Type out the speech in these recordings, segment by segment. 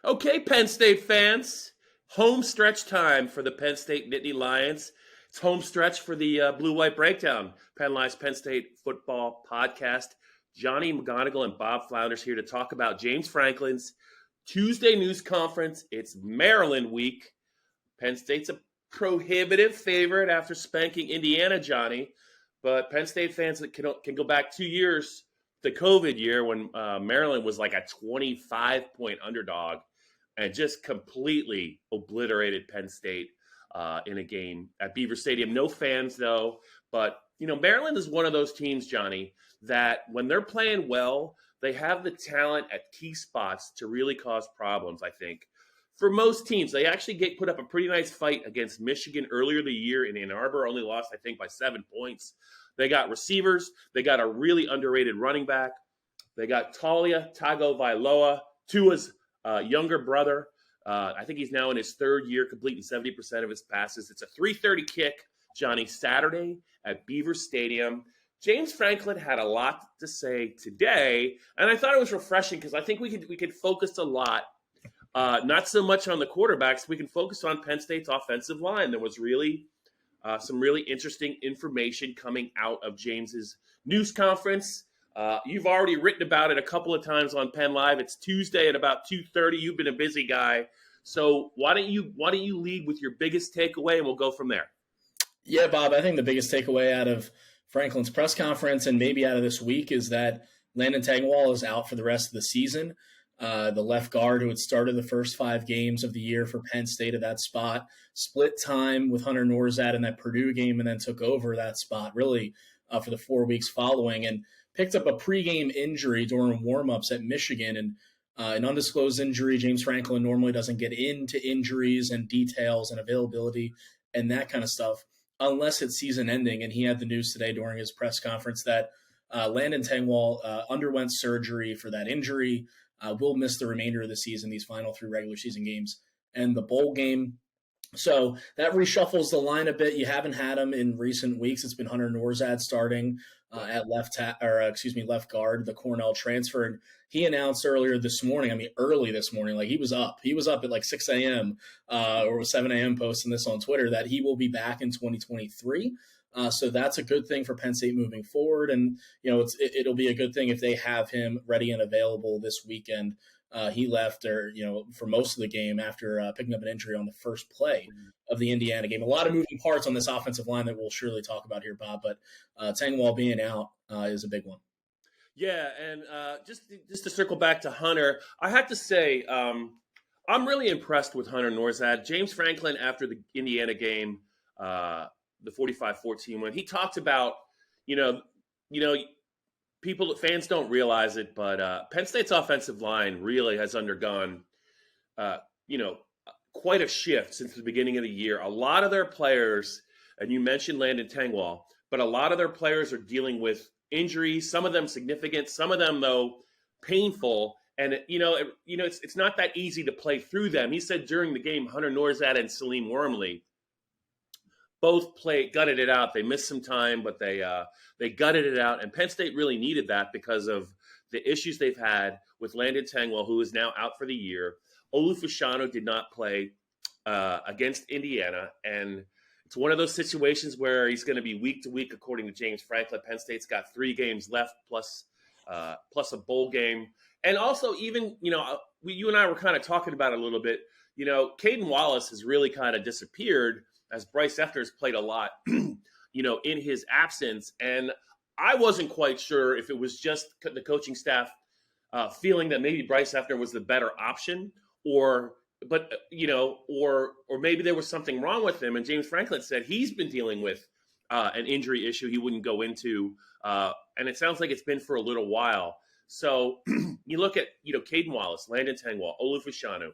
Okay, Penn State fans, home stretch time for the Penn State Nittany Lions. It's home stretch for the Blue-White Breakdown, PennLive's Penn State football podcast. Johnny McGonigal and Bob Flounders here to talk about James Franklin's Tuesday news conference. It's Maryland week. Penn State's a prohibitive favorite after spanking Indiana, Johnny. But Penn State fans can go back 2 years, the COVID year, when Maryland was like a 25-point underdog and just completely obliterated Penn State in a game at Beaver Stadium. No fans, though. But, you know, Maryland is one of those teams, Johnny, that when they're playing well, they have the talent at key spots to really cause problems, I think. For most teams, they actually put up a pretty nice fight against Michigan earlier the year in Ann Arbor, only lost, I think, by 7 points. They got receivers. They got a really underrated running back. They got Talia Tagovailoa, Tua's younger brother. I think he's now in his third year, completing 70% of his passes. It's a 3:30 kick, Johnny, Saturday at Beaver Stadium. James Franklin had a lot to say today, and I thought it was refreshing because I think we could focus a lot, not so much on the quarterbacks. We can focus on Penn State's offensive line. There was really some really interesting information coming out of James's news conference. You've already written about it a couple of times on PennLive. It's Tuesday at about 2:30. You've been a busy guy, so why don't you lead with your biggest takeaway, and we'll go from there. Yeah, Bob, I think the biggest takeaway out of Franklin's press conference and maybe out of this week is that Landon Tengwall is out for the rest of the season. The left guard who had started the first 5 games of the year for Penn State at that spot, split time with Hunter Norzad in that Purdue game and then took over that spot really for the 4 weeks following and picked up a pregame injury during warmups at Michigan. And an undisclosed injury, James Franklin normally doesn't get into injuries and details and availability and that kind of stuff unless it's season ending. And he had the news today during his press conference that Landon Tengwall underwent surgery for that injury. Will miss the remainder of the season, these final 3 regular season games and the bowl game. So that reshuffles the line a bit. You haven't had him in recent weeks. It's been Hunter Norzad starting at left guard, the Cornell transfer. And he announced early this morning, like he was up. He was up at like 6 a.m. Or 7 a.m. posting this on Twitter that he will be back in 2023. So that's a good thing for Penn State moving forward. And, you know, it'll be a good thing if they have him ready and available this weekend. He left for most of the game after picking up an injury on the first play of the Indiana game. A lot of moving parts on this offensive line that we'll surely talk about here, Bob, but Tengwall being out is a big one. Yeah, and just to circle back to Hunter, I have to say I'm really impressed with Hunter Norzad. James Franklin, after the Indiana game, the 45-14 win, he talked about, fans don't realize it, but Penn State's offensive line really has undergone, quite a shift since the beginning of the year. A lot of their players, and you mentioned Landon Tengwall, but a lot of their players are dealing with injuries, some of them significant, some of them, though, painful. And, it's not that easy to play through them. He said during the game, Hunter Norzad and Salim Wormley both gutted it out. They missed some time, but they gutted it out. And Penn State really needed that because of the issues they've had with Landon Tengwall, who is now out for the year. Olu Fashanu did not play against Indiana. And it's one of those situations where he's going to be week to week, according to James Franklin. Penn State's got 3 games left plus a bowl game. And also even, you and I were kind of talking about it a little bit. Caden Wallace has really kind of disappeared as Bryce Effner's played a lot, in his absence. And I wasn't quite sure if it was just the coaching staff feeling that maybe Bryce Effner was the better option or maybe there was something wrong with him. And James Franklin said he's been dealing with an injury issue he wouldn't go into. And it sounds like it's been for a little while. So you look at, Caden Wallace, Landon Tengwall, Olu Fashanu,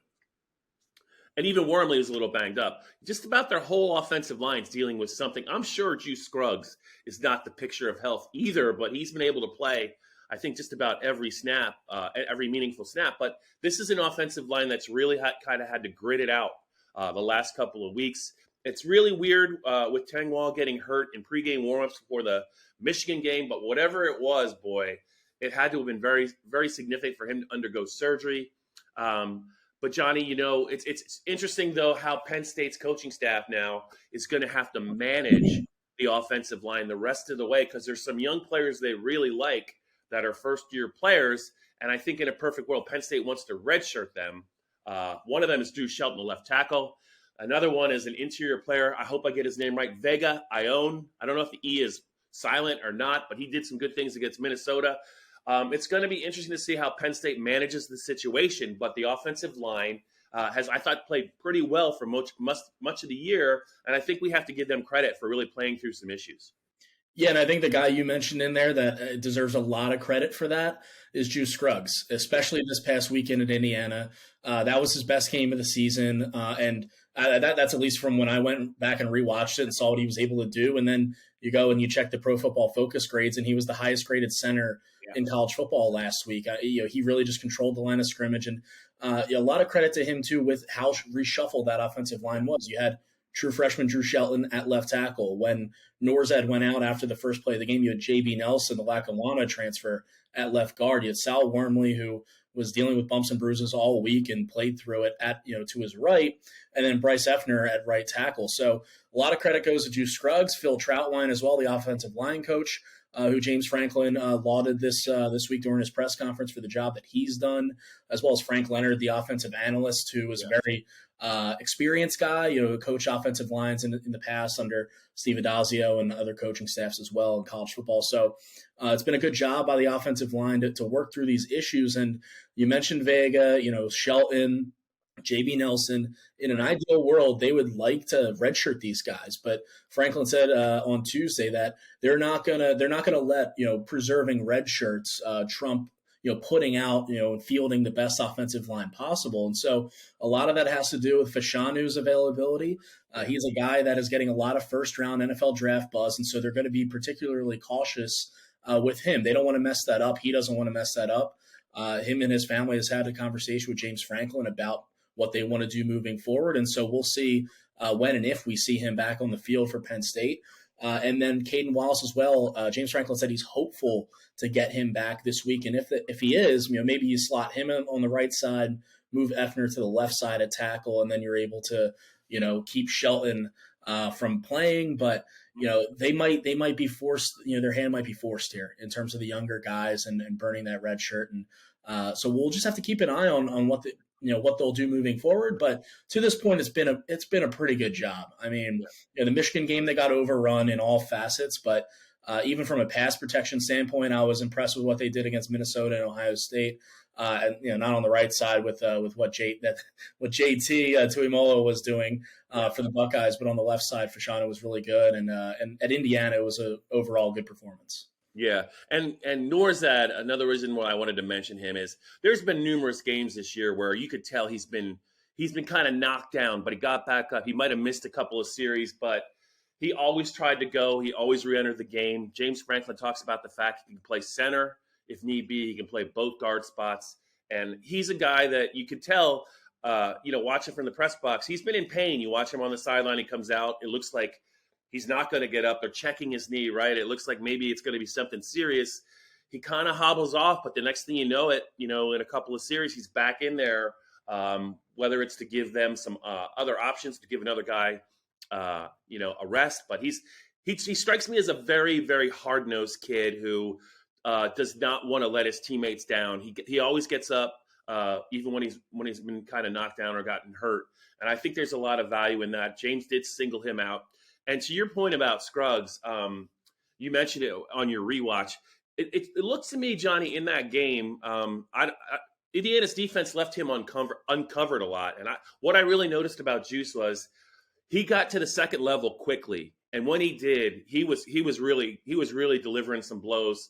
and even Wormley was a little banged up. Just about their whole offensive line's dealing with something. I'm sure Juice Scruggs is not the picture of health either, but he's been able to play, I think, just about every snap, every meaningful snap. But this is an offensive line that's really kind of had to grit it out the last couple of weeks. It's really weird with Tengwall getting hurt in pregame warmups before the Michigan game, but whatever it was, boy, it had to have been very, very significant for him to undergo surgery. But Johnny, it's interesting though how Penn State's coaching staff now is going to have to manage the offensive line the rest of the way because there's some young players they really like that are first-year players, and I think in a perfect world, Penn State wants to redshirt them. One of them is Drew Shelton, the left tackle. Another one is an interior player. I hope I get his name right. Vega Ione. I don't know if the E is silent or not, but he did some good things against Minnesota. It's going to be interesting to see how Penn State manages the situation, but the offensive line has, I thought, played pretty well for much of the year, and I think we have to give them credit for really playing through some issues. Yeah, and I think the guy you mentioned in there that deserves a lot of credit for that is Juice Scruggs, especially this past weekend at Indiana. That was his best game of the season, and that's at least from when I went back and rewatched it and saw what he was able to do. And then you go and you check the Pro Football Focus grades, and he was the highest graded center in college football last week. He really just controlled the line of scrimmage, and a lot of credit to him too with how reshuffled that offensive line was. You had true freshman Drew Shelton at left tackle. When Norzad went out after the first play of the game, you had J.B. Nelson, the Lackawanna transfer, at left guard. You had Sal Wormley, who was dealing with bumps and bruises all week and played through it to his right, and then Bryce Effner at right tackle. So a lot of credit goes to Juice Scruggs, Phil Troutline as well, the offensive line coach, who James Franklin lauded this week during his press conference for the job that he's done, as well as Frank Leonard, the offensive analyst, who was a very experienced guy, coach offensive lines in the past under Steve Adazio and other coaching staffs as well in college football. So it's been a good job by the offensive line to work through these issues. And you mentioned Vega, Shelton, J.B. Nelson. In an ideal world, they would like to redshirt these guys, but Franklin said on Tuesday that they're not gonna let preserving red shirts trump putting out and fielding the best offensive line possible. And so a lot of that has to do with Fashanu's availability. He's a guy that is getting a lot of first round NFL draft buzz, and so they're going to be particularly cautious with him. They don't want to mess that up. He doesn't want to mess that up. Him and his family has had a conversation with James Franklin about what they want to do moving forward. And so we'll see when and if we see him back on the field for Penn State. And then Caden Wallace as well. James Franklin said he's hopeful to get him back this week. And if he is, maybe you slot him on the right side, move Effner to the left side at tackle, and then you're able to, keep Shelton from playing. But, they might be forced, their hand might be forced here in terms of the younger guys and burning that red shirt. And so we'll just have to keep an eye on what what they'll do moving forward. But to this point, it's been a pretty good job. I mean, the Michigan game, they got overrun in all facets, but even from a pass protection standpoint, I was impressed with what they did against Minnesota and Ohio State. And not on the right side with what JT Tuimoloau was doing for the Buckeyes, but on the left side, Fashanu was really good, and at Indiana, it was an overall good performance. Yeah, and Norzad, another reason why I wanted to mention him is there's been numerous games this year where you could tell he's been kind of knocked down, but he got back up. He might have missed a couple of series, but he always tried to go. He always re-entered the game. James Franklin talks about the fact he can play center if need be. He can play both guard spots, and he's a guy that you could tell, watching from the press box, he's been in pain. You watch him on the sideline, he comes out, it looks like he's not going to get up. They're checking his knee, right? It looks like maybe it's going to be something serious. He kind of hobbles off, but the next thing you know it, in a couple of series, he's back in there, whether it's to give them some other options, to give another guy, a rest. But he strikes me as a very, very hard-nosed kid who does not want to let his teammates down. He always gets up, even when he's been kind of knocked down or gotten hurt. And I think there's a lot of value in that. James did single him out. And to your point about Scruggs, you mentioned it on your rewatch. It looks to me, Johnny, in that game, Indiana's defense left him uncovered a lot. And what I really noticed about Juice was he got to the second level quickly, and when he did, he was really delivering some blows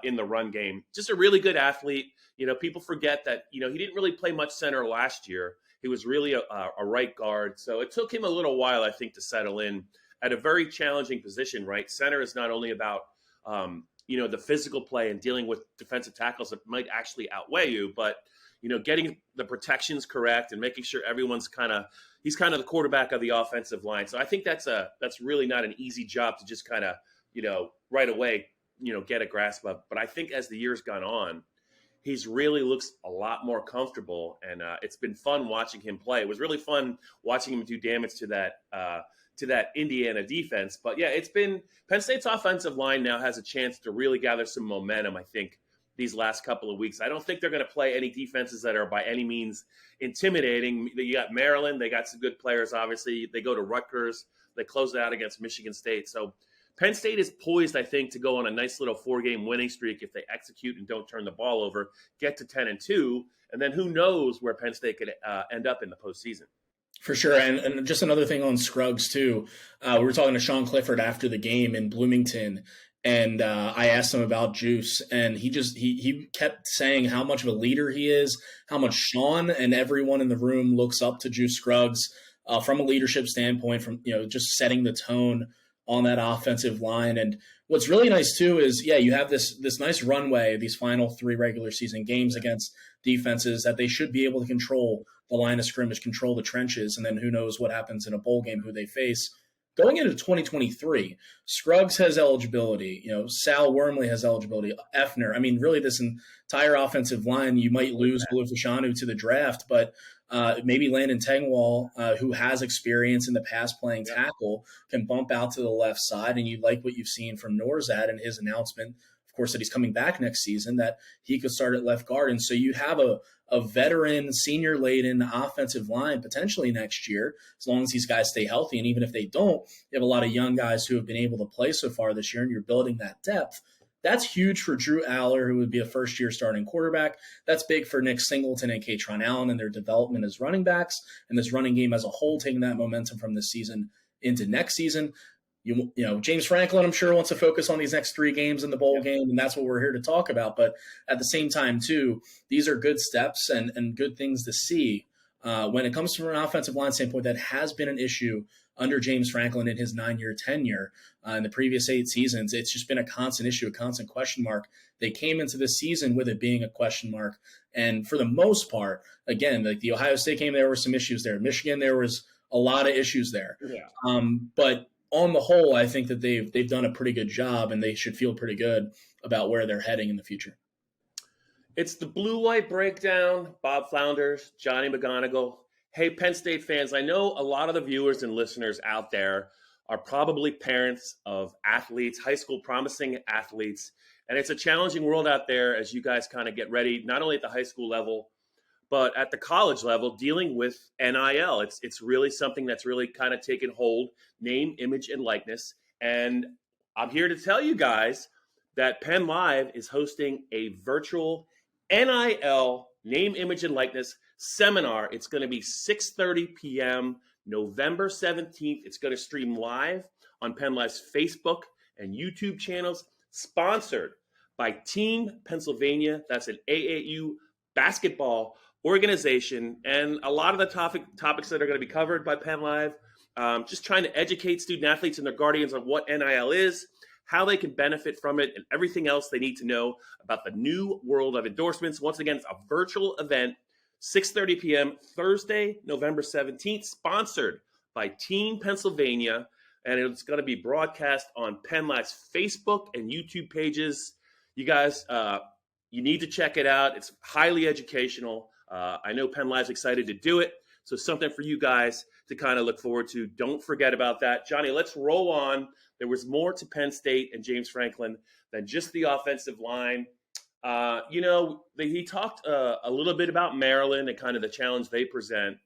in the run game. Just a really good athlete. People forget that he didn't really play much center last year. He was really a right guard, so it took him a little while, I think, to settle in at a very challenging position. Right, center is not only about the physical play and dealing with defensive tackles that might actually outweigh you, but getting the protections correct and making sure everyone's he's kind of the quarterback of the offensive line. So I think that's really not an easy job to just kind of right away get a grasp of. But I think as the years gone on, he's really looks a lot more comfortable, and it's been fun watching him play. It was really fun watching him do damage to that Indiana defense. But yeah, it's been Penn State's offensive line now has a chance to really gather some momentum, I think, these last couple of weeks. I don't think they're going to play any defenses that are by any means intimidating. You got Maryland. They got some good players, obviously. They go to Rutgers. They close it out against Michigan State. So Penn State is poised, I think, to go on a nice little 4-game winning streak if they execute and don't turn the ball over, get to 10-2, and then who knows where Penn State could end up in the postseason. For sure. And just another thing on Scruggs, too. We were talking to Sean Clifford after the game in Bloomington, and I asked him about Juice, and he kept saying how much of a leader he is, how much Sean and everyone in the room looks up to Juice Scruggs from a leadership standpoint, from just setting the tone on that offensive line. And what's really nice, too, is, you have this nice runway, these final 3 regular season games against defenses that they should be able to control the line of scrimmage, control the trenches, and then who knows what happens in a bowl game, who they face. Going into 2023, Scruggs has eligibility. Sal Wormley has eligibility. Effner. I mean, really, this entire offensive line, you might lose Olufashanu to the draft, but maybe Landon Tengwall, who has experience in the past playing tackle, can bump out to the left side. And you like what you've seen from Norzad and his announcement, of course, that he's coming back next season, that he could start at left guard. And so you have a veteran, senior-laden offensive line potentially next year, as long as these guys stay healthy. And even if they don't, you have a lot of young guys who have been able to play so far this year, and you're building that depth. That's huge for Drew Aller, who would be a first-year starting quarterback. That's big for Nick Singleton and Katron Allen and their development as running backs, and this running game as a whole, taking that momentum from this season into next season. James Franklin, I'm sure, wants to focus on these next 3 games in the bowl game, and that's what we're here to talk about. But at the same time, too, these are good steps and good things to see. When it comes from an offensive line standpoint, that has been an issue under James Franklin in his 9-year tenure. In the previous 8 seasons, it's just been a constant issue, a constant question mark. They came into this season with it being a question mark. And for the most part, again, like the Ohio State game, there were some issues there. Michigan, there was a lot of issues there. Yeah. But on the whole, I think that they've done a pretty good job, and they should feel pretty good about where they're heading in the future. It's the Blue-White Breakdown. Bob Flounders, Johnny McGonigal. Hey, Penn State fans, I know a lot of the viewers and listeners out there are probably parents of athletes, high school promising athletes, and it's a challenging world out there as you guys kind of get ready, not only at the high school level, but at the college level, dealing with NIL. It's really something that's really kind of taken hold, name, image, and likeness. And I'm here to tell you guys that PennLive is hosting a virtual NIL, name, image, and likeness seminar. It's going to be 6:30 p.m. November 17th. It's going to stream live on PennLive's Facebook and YouTube channels, sponsored by Team Pennsylvania. That's an AAU basketball organization, and a lot of the topics that are going to be covered by PennLive, just trying to educate student athletes and their guardians on what NIL is, how they can benefit from it, and everything else they need to know about the new world of endorsements. Once again, it's a virtual event, 6:30 p.m. Thursday, November 17th, sponsored by Team Pennsylvania, and it's going to be broadcast on PennLive's Facebook and YouTube pages. You guys, you need to check it out. It's highly educational. I know PennLive's excited to do it, so something for you guys to kind of look forward to. Don't forget about that. Johnny, let's roll on. There was more to Penn State and James Franklin than just the offensive line. He talked a little bit about Maryland and kind of the challenge they present.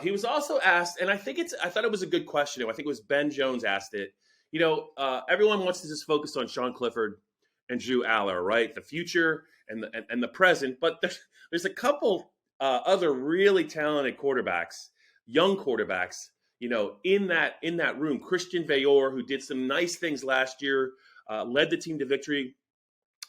He was also asked, and I thought it was a good question. I think it was Ben Jones asked it. Everyone wants to just focus on Sean Clifford and Drew Aller, right? The future and the present, but there's a couple other really talented quarterbacks, young quarterbacks, in that room. Christian Veilleur, who did some nice things last year, led the team to victory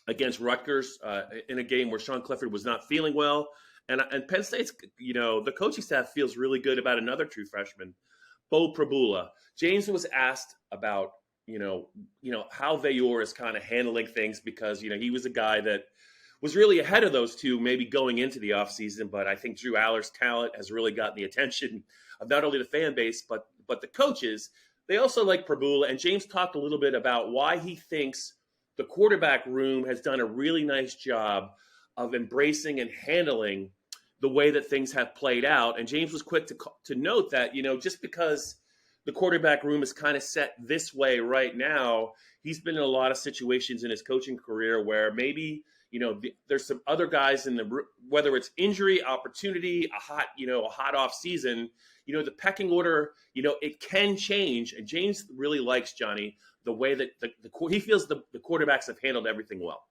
against Rutgers in a game where Sean Clifford was not feeling well. And Penn State's, the coaching staff feels really good about another true freshman, Bo Prabula. James was asked about, how Veilleur is kind of handling things because, he was a guy that was really ahead of those two, maybe going into the offseason. But I think Drew Aller's talent has really gotten the attention of not only the fan base, but the coaches. They also like Prabula. And James talked a little bit about why he thinks the quarterback room has done a really nice job of embracing and handling the way that things have played out. And James was quick to note that, just because the quarterback room is kind of set this way right now, he's been in a lot of situations in his coaching career where maybe, there's some other guys in the, whether it's injury, opportunity, a hot off season, the pecking order, it can change. And James really likes, Johnny, the way that he feels the quarterbacks have handled everything well.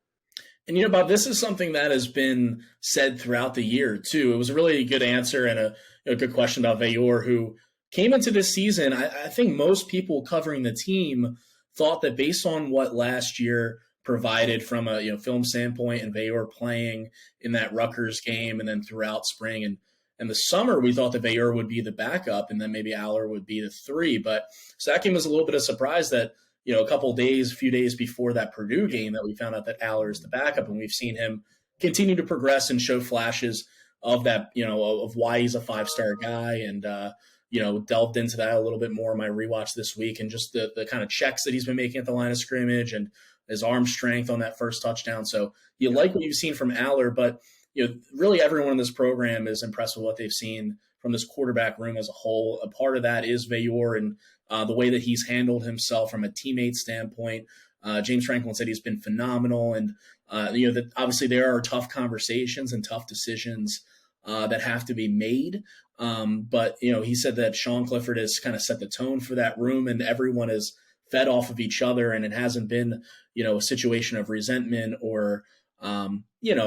And, Bob, this is something that has been said throughout the year, too. It was a really good answer and a good question about Veilleur, who came into this season. I think most people covering the team thought that based on what last year provided from a film standpoint and Veilleur playing in that Rutgers game and then throughout spring and the summer, we thought that Veilleur would be the backup and then maybe Aller would be the 3. But so that game was a little bit of a surprise that, a few days before that Purdue game that we found out that Aller is the backup, and we've seen him continue to progress and show flashes of that, of why he's a 5-star guy, and, delved into that a little bit more in my rewatch this week, and just the kind of checks that he's been making at the line of scrimmage and his arm strength on that first touchdown. So you like what you've seen from Aller, but, really everyone in this program is impressed with what they've seen from this quarterback room as a whole. A part of that is Veilleur and the way that he's handled himself from a teammate standpoint. James Franklin said he's been phenomenal, and that obviously there are tough conversations and tough decisions that have to be made. But he said that Sean Clifford has kind of set the tone for that room, and everyone is fed off of each other, and it hasn't been a situation of resentment or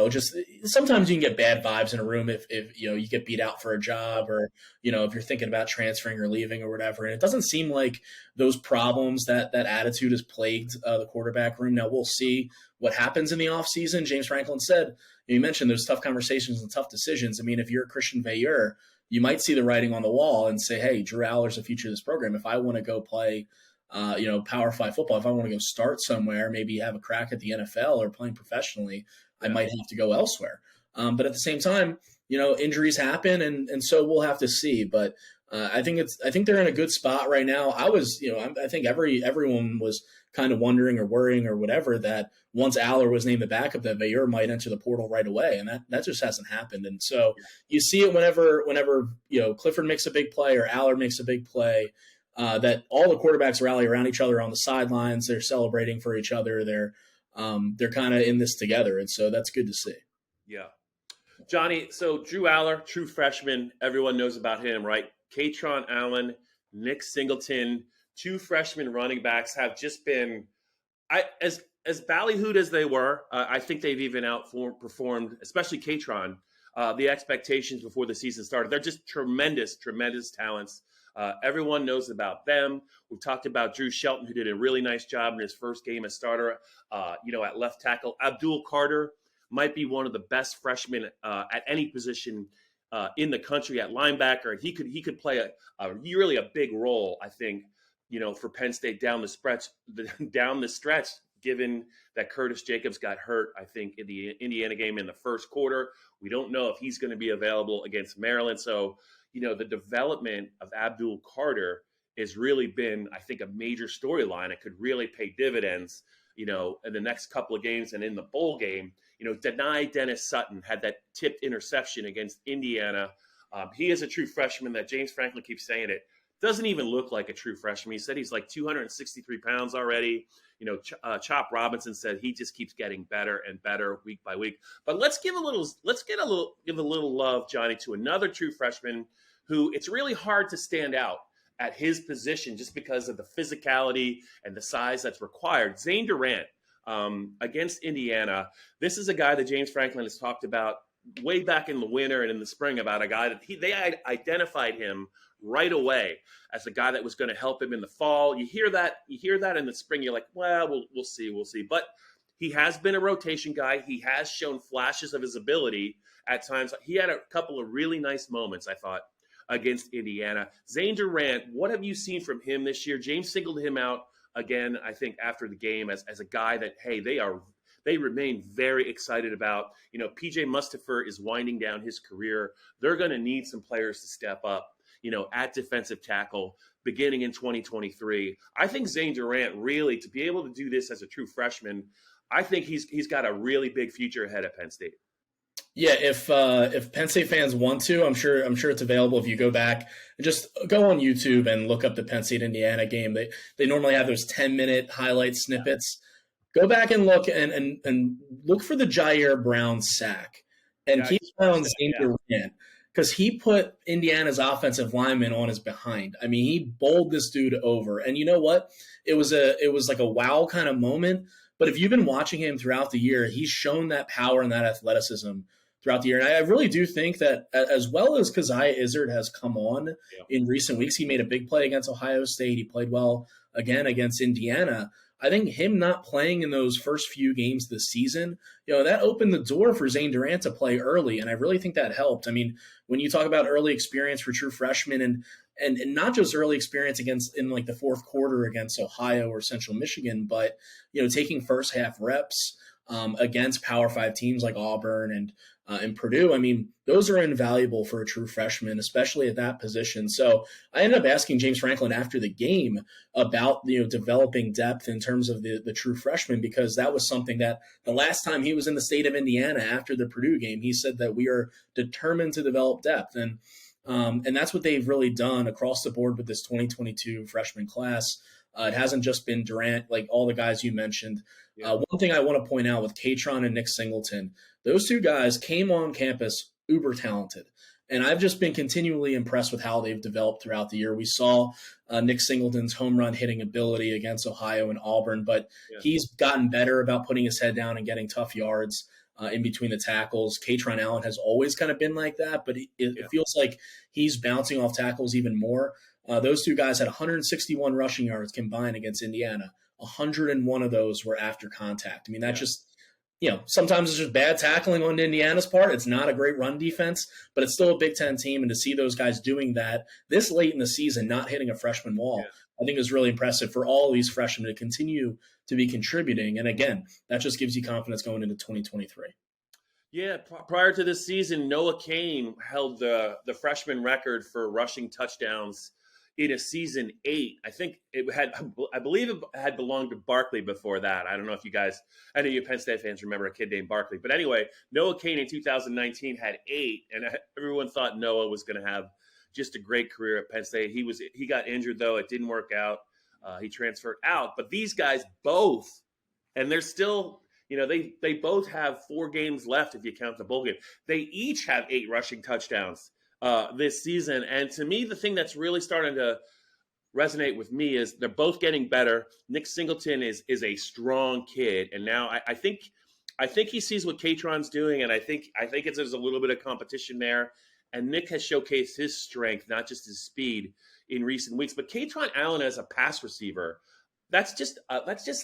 just sometimes you can get bad vibes in a room if you get beat out for a job or, if you're thinking about transferring or leaving or whatever. And it doesn't seem like those problems, that attitude has plagued the quarterback room. Now we'll see what happens in the offseason. James Franklin said, you mentioned those tough conversations and tough decisions. I mean, if you're a Christian Veilleur, you might see the writing on the wall and say, hey, Drew Aller's the future of this program. If I want to go play Power 5 football, if I want to go start somewhere, maybe have a crack at the NFL or playing professionally, I might have to go elsewhere. But at the same time, injuries happen, and so we'll have to see. But I think they're in a good spot right now. I think everyone was kind of wondering or worrying or whatever that once Aller was named the backup, that Veilleur might enter the portal right away, and that just hasn't happened. And so you see it whenever Clifford makes a big play or Aller makes a big play. That all the quarterbacks rally around each other on the sidelines. They're celebrating for each other. They're kind of in this together, and so that's good to see. Yeah, Johnny. So Drew Aller, true freshman. Everyone knows about him, right? Katron Allen, Nick Singleton, 2 freshman running backs have just been, as ballyhooed as they were. I think they've even outperformed, especially Katron, the expectations before the season started. They're just tremendous talents. Everyone knows about them. We've talked about Drew Shelton, who did a really nice job in his first game as starter, at left tackle. Abdul Carter might be one of the best freshmen at any position in the country at linebacker. He could play a really a big role, I think, for Penn State down the stretch, given that Curtis Jacobs got hurt, I think, in the Indiana game in the first quarter. We don't know if he's going to be available against Maryland. So, the development of Abdul Carter has really been, I think, a major storyline. It could really pay dividends, in the next couple of games and in the bowl game. Denai Dennis Sutton had that tipped interception against Indiana. He is a true freshman that James Franklin keeps saying it. Doesn't even look like a true freshman. He said he's like 263 pounds already. Chop Robinson said he just keeps getting better and better week by week. But let's give a little love, Johnny, to another true freshman who it's really hard to stand out at his position just because of the physicality and the size that's required. Zane Durant against Indiana. This is a guy that James Franklin has talked about way back in the winter and in the spring about a guy that they identified him right away as a guy that was going to help him in the fall. You hear that in the spring. You're like, well, we'll see. But he has been a rotation guy. He has shown flashes of his ability at times. He had a couple of really nice moments, I thought, against Indiana. Zane Durant, what have you seen from him this year? James singled him out again, I think, after the game as a guy that, hey, they remain very excited about. PJ Mustipher is winding down his career. They're going to need some players to step up, at defensive tackle beginning in 2023. I think Zane Durant really, to be able to do this as a true freshman, I think he's got a really big future ahead at Penn State. Yeah, if Penn State fans want to, I'm sure it's available. If you go back and just go on YouTube and look up the Penn State Indiana game, they normally have those 10-minute highlight snippets. Go back and look and look for the Jair Brown sack and Yeah, I keep just an eye watched on that. Yeah, Xavier Rant because he put Indiana's offensive lineman on his behind. I mean, he bowled this dude over, and you know what? It was like a wow kind of moment. But if you've been watching him throughout the year, he's shown that power and that athleticism throughout the year. And I really do think that as well as Keziah Izzard has come on yeah, in recent weeks, he made a big play against Ohio State. He played well again against Indiana. I think him not playing in those first few games this season, that opened the door for Zane Durant to play early. And I really think that helped. I mean, when you talk about early experience for true freshmen and not just early experience against in like the fourth quarter against Ohio or Central Michigan, but, taking first half reps against Power 5 teams like Auburn and Purdue, I mean, those are invaluable for a true freshman, especially at that position. So I ended up asking James Franklin after the game about developing depth in terms of the true freshman, because that was something that the last time he was in the state of Indiana after the Purdue game, he said that we are determined to develop depth. And that's what they've really done across the board with this 2022 freshman class. It hasn't just been Durant, like all the guys you mentioned. yeah. One thing I want to point out with Katron and Nick Singleton, those two guys came on campus uber talented. And I've just been continually impressed with how they've developed throughout the year. We saw Nick Singleton's home run hitting ability against Ohio and Auburn, but he's gotten better about putting his head down and getting tough yards in between the tackles. Katron Allen has always kind of been like that, but it feels like he's bouncing off tackles even more. Those two guys had 161 rushing yards combined against Indiana. 101 of those were after contact. I mean, that just, sometimes it's just bad tackling on Indiana's part. It's not a great run defense, but it's still a Big Ten team. And to see those guys doing that this late in the season, not hitting a freshman wall, I think is really impressive for all of these freshmen to continue to be contributing. And again, that just gives you confidence going into 2023. Yeah, prior to this season, Noah Cain held the freshman record for rushing touchdowns in a season 8. I believe it had belonged to Barkley before that. I don't know if you guys, I know you Penn State fans remember a kid named Barkley. But anyway, Noah Cain in 2019 had 8, and everyone thought Noah was going to have just a great career at Penn State. He got injured, though. It didn't work out. He transferred out. But these guys both, and they're still, they both have 4 games left if you count the bowl game. They each have 8 rushing touchdowns this season. And to me, the thing that's really starting to resonate with me is they're both getting better. Nick Singleton is a strong kid, and now I think he sees what Katron's doing, and I think there's a little bit of competition there. And Nick has showcased his strength, not just his speed, in recent weeks. But Katron Allen as a pass receiver, that's just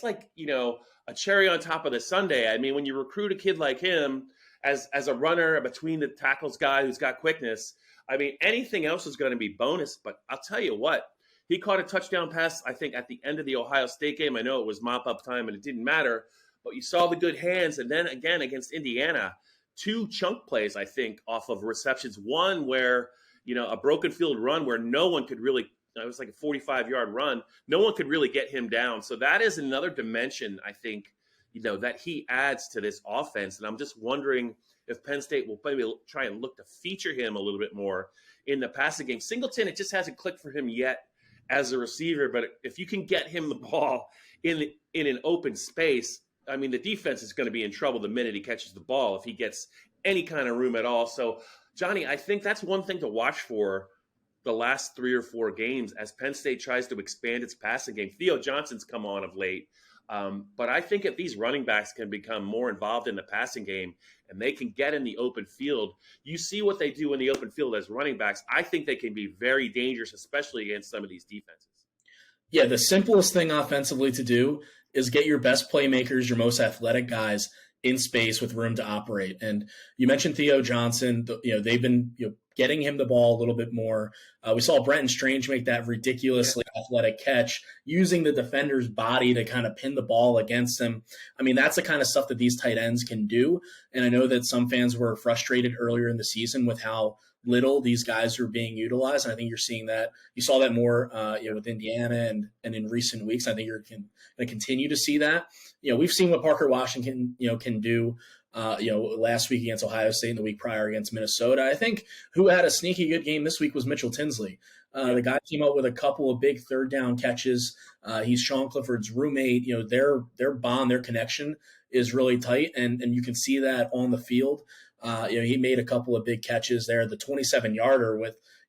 like a cherry on top of the sundae. I mean, when you recruit a kid like him as a runner, a between the tackles guy who's got quickness, I mean, anything else is going to be bonus. But I'll tell you what, he caught a touchdown pass, I think, at the end of the Ohio State game. I know it was mop-up time and it didn't matter, but you saw the good hands. And then again against Indiana, 2 chunk plays, I think, off of receptions. One where, a broken field run where no one could really, it was like a 45-yard run. No one could really get him down. So that is another dimension, I think, that he adds to this offense. And I'm just wondering if Penn State will maybe try and look to feature him a little bit more in the passing game. Singleton, it just hasn't clicked for him yet as a receiver. But if you can get him the ball in an open space, I mean, the defense is going to be in trouble the minute he catches the ball if he gets any kind of room at all. So, Johnny, I think that's one thing to watch for the last 3 or 4 games as Penn State tries to expand its passing game. Theo Johnson's come on of late. But I think if these running backs can become more involved in the passing game and they can get in the open field, you see what they do in the open field as running backs. I think they can be very dangerous, especially against some of these defenses. Yeah, the simplest thing offensively to do is get your best playmakers, your most athletic guys in space with room to operate. And you mentioned Theo Johnson. They've been getting him the ball a little bit more. We saw Brenton Strange make that ridiculously athletic catch, using the defender's body to kind of pin the ball against him. I mean, that's the kind of stuff that these tight ends can do. And I know that some fans were frustrated earlier in the season with how little these guys are being utilized. And I think you're seeing that. You saw that more with Indiana and in recent weeks. I think you're going to continue to see that. We've seen what Parker Washington, can do last week against Ohio State and the week prior against Minnesota. I think who had a sneaky good game this week was Mitchell Tinsley. The guy came up with a couple of big third down catches. He's Sean Clifford's roommate. Their bond, their connection is really tight, and you can see that on the field. He made a couple of big catches there. The 27-yarder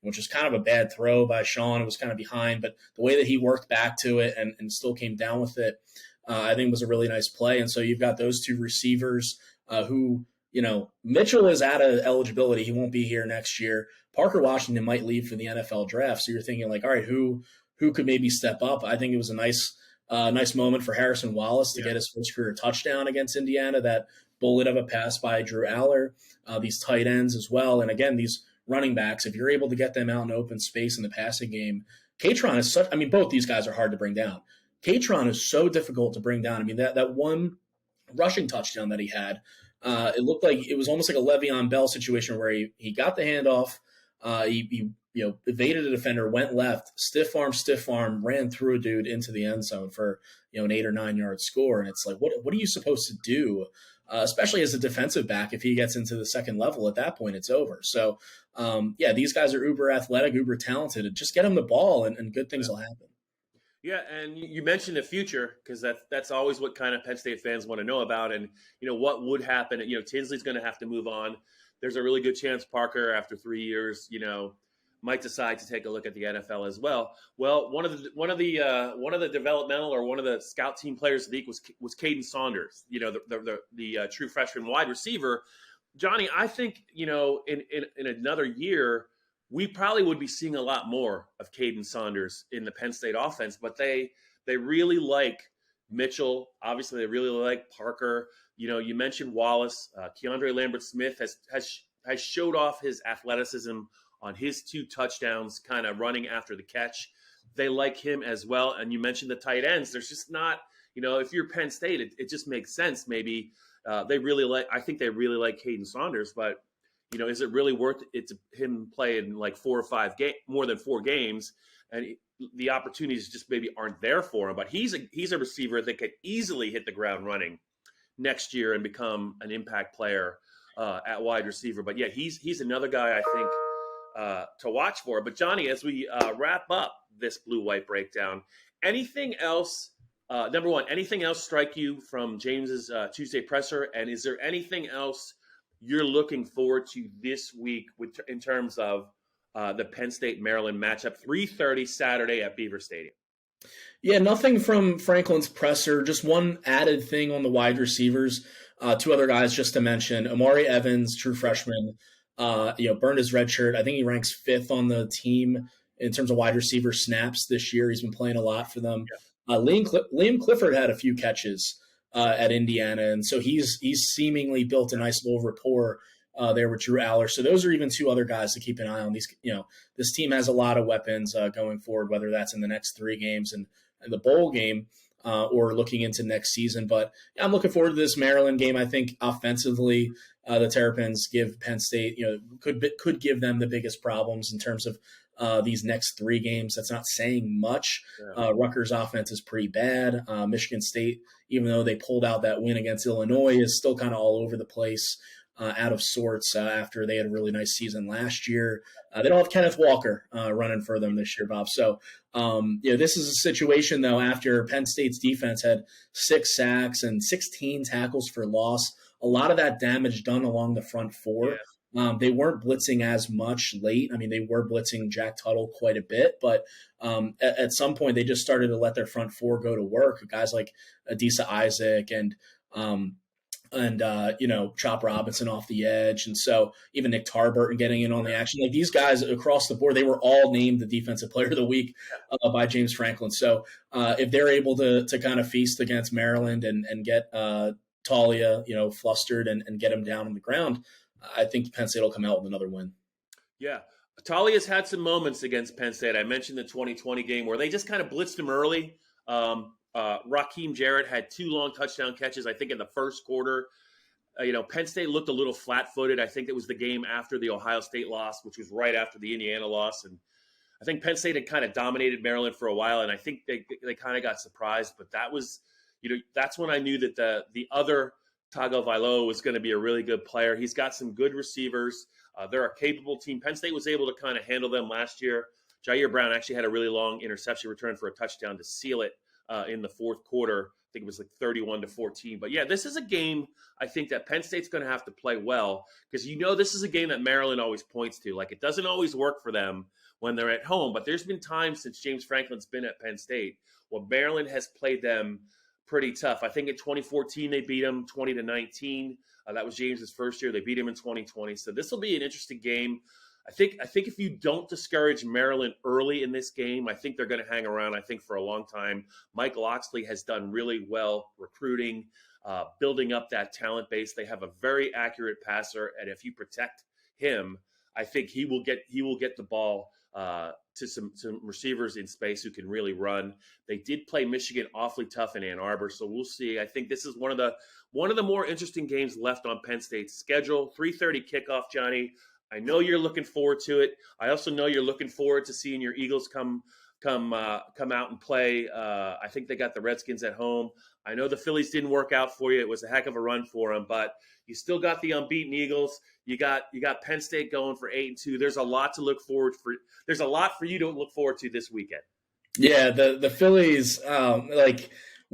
which was kind of a bad throw by Sean. It was kind of behind, but the way that he worked back to it and still came down with it, I think was a really nice play. And so you've got those two receivers who, Mitchell is out of eligibility. He won't be here next year. Parker Washington might leave for the NFL draft. So you're thinking like, all right, who could maybe step up? I think it was a nice moment for Harrison Wallace to get his first career touchdown against Indiana, that bullet of a pass by Drew Aller, these tight ends as well. And again, these running backs, if you're able to get them out in open space in the passing game, Katron is both these guys are hard to bring down. Katron is so difficult to bring down. I mean, that one rushing touchdown that he had, it looked like it was almost like a Le'Veon Bell situation where he got the handoff, he evaded a defender, went left, stiff arm, ran through a dude into the end zone for an 8 or 9 yard score. And it's like, what are you supposed to do? Especially as a defensive back, if he gets into the second level, at that point, it's over. So, these guys are uber athletic, uber talented. Just get them the ball, and good things will happen. Yeah, and you mentioned the future, because that's always what kind of Penn State fans want to know about. And, what would happen? Tinsley's going to have to move on. There's a really good chance Parker, after 3 years, might decide to take a look at the NFL as well. Well, one of the developmental or one of the scout team players of the week was Caden Saunders, the true freshman wide receiver. Johnny, I think in another year we probably would be seeing a lot more of Caden Saunders in the Penn State offense, but they really like Mitchell. Obviously, they really like Parker. You mentioned Wallace. Keandre Lambert-Smith has showed off his athleticism on his 2 touchdowns, kind of running after the catch. They like him as well. And you mentioned the tight ends. There's just not, if you're Penn State, it just makes sense. Maybe I think they really like Caden Saunders, but is it really worth it to him playing like 4 or 5 more than 4 games? And the opportunities just maybe aren't there for him, but he's a receiver that could easily hit the ground running next year and become an impact player at wide receiver. But yeah, he's another guy I think to watch for. But Johnny, as we wrap up this blue-white breakdown, anything else? Number one, anything else strike you from James's Tuesday presser? And is there anything else you're looking forward to this week in terms of the Penn State-Maryland matchup, 3:30 Saturday at Beaver Stadium? Yeah, nothing from Franklin's presser. Just one added thing on the wide receivers. 2 other guys just to mention. Amari Evans, true freshman, burned his red shirt. I think he ranks 5th on the team in terms of wide receiver snaps this year. He's been playing a lot for them. Yeah. Liam Clifford had a few catches at Indiana, and so he's seemingly built a nice little rapport there with Drew Aller. So those are even 2 other guys to keep an eye on. These, this team has a lot of weapons going forward, whether that's in the next 3 games and the bowl game or looking into next season. But yeah, I'm looking forward to this Maryland game. I think offensively, the Terrapins give Penn State, could give them the biggest problems in terms of these next 3 games. That's not saying much. Yeah. Rutgers' offense is pretty bad. Michigan State, even though they pulled out that win against Illinois, is still kind of all over the place, out of sorts after they had a really nice season last year. They don't have Kenneth Walker running for them this year, Bob. So, this is a situation, though, after Penn State's defense had 6 sacks and 16 tackles for loss. A lot of that damage done along the front 4. Yeah. They weren't blitzing as much late. I mean, they were blitzing Jack Tuttle quite a bit, but at some point they just started to let their front 4 go to work. Guys like Adisa Isaac and Chop Robinson off the edge. And so even Nick Tarburton getting in on the action. Like these guys across the board, they were all named the Defensive Player of the Week by James Franklin. So if they're able to kind of feast against Maryland and get Talia, flustered and get him down on the ground, I think Penn State will come out with another win. Yeah. Talia's had some moments against Penn State. I mentioned the 2020 game where they just kind of blitzed him early. Raheem Jarrett had 2 long touchdown catches, I think, in the first quarter. Penn State looked a little flat-footed. I think it was the game after the Ohio State loss, which was right after the Indiana loss. And I think Penn State had kind of dominated Maryland for a while, and I think they kind of got surprised. But that was, that's when I knew that the other Tagovailoa is going to be a really good player. He's got some good receivers. They're a capable team. Penn State was able to kind of handle them last year. Jair Brown actually had a really long interception return for a touchdown to seal it in the fourth quarter. I think it was like 31-14. But yeah, this is a game I think that Penn State's going to have to play well, because this is a game that Maryland always points to. Like, it doesn't always work for them when they're at home, but there's been times since James Franklin's been at Penn State where Maryland has played them pretty tough. I think in 2014 they beat them 20-19. That was James's first year. They beat him in 2020. So this will be an interesting game. I think if you don't discourage Maryland early in this game, I think they're going to hang around, I think, for a long time. Mike Loxley has done really well recruiting, building up that talent base. They have a very accurate passer, and if you protect him, I think he will get the ball to some receivers in space who can really run. They did play Michigan awfully tough in Ann Arbor, so we'll see. I think this is one of the more interesting games left on Penn State's schedule. 3:30 kickoff, Johnny. I know you're looking forward to it. I also know you're looking forward to seeing your Eagles come out and play. I think they got the Redskins at home. I know the Phillies didn't work out for you. It was a heck of a run for them, but you still got the unbeaten Eagles. You got Penn State going for 8-2. There's a lot to look forward for. There's a lot for you to look forward to this weekend. Yeah, the Phillies,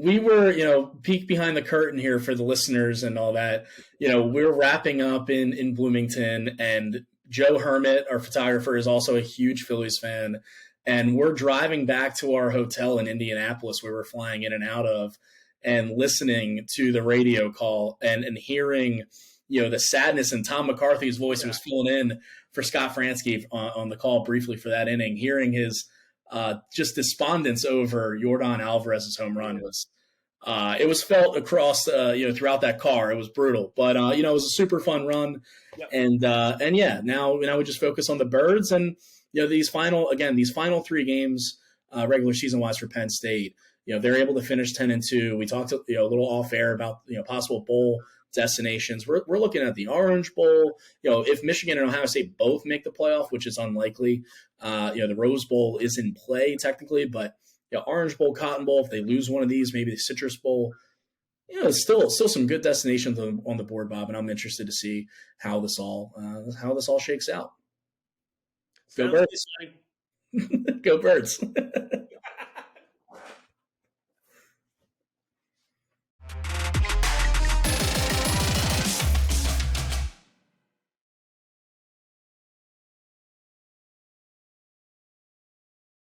we were, peek behind the curtain here for the listeners and all that. We're wrapping up in Bloomington, and Joe Hermit, our photographer, is also a huge Phillies fan. And we're driving back to our hotel in Indianapolis where we're flying in and out of, and listening to the radio call and hearing, the sadness in Tom McCarthy's voice, who was filling in for Scott Fransky on the call briefly for that inning, hearing his just despondence over Yordan Alvarez's home run it was felt across throughout that car. It was brutal, but it was a super fun run. Yep. And now we just focus on the Birds, and these final 3 games regular season wise for Penn State. They're able to finish 10-2. We talked a little off air about possible bowl destinations. We're looking at the Orange Bowl. If Michigan and Ohio State both make the playoff, which is unlikely, the Rose Bowl is in play technically, but Orange Bowl, Cotton Bowl. If they lose one of these, maybe the Citrus Bowl. Still some good destinations on the board, Bob, and I'm interested to see how this all shakes out. Go Birds! Go Birds!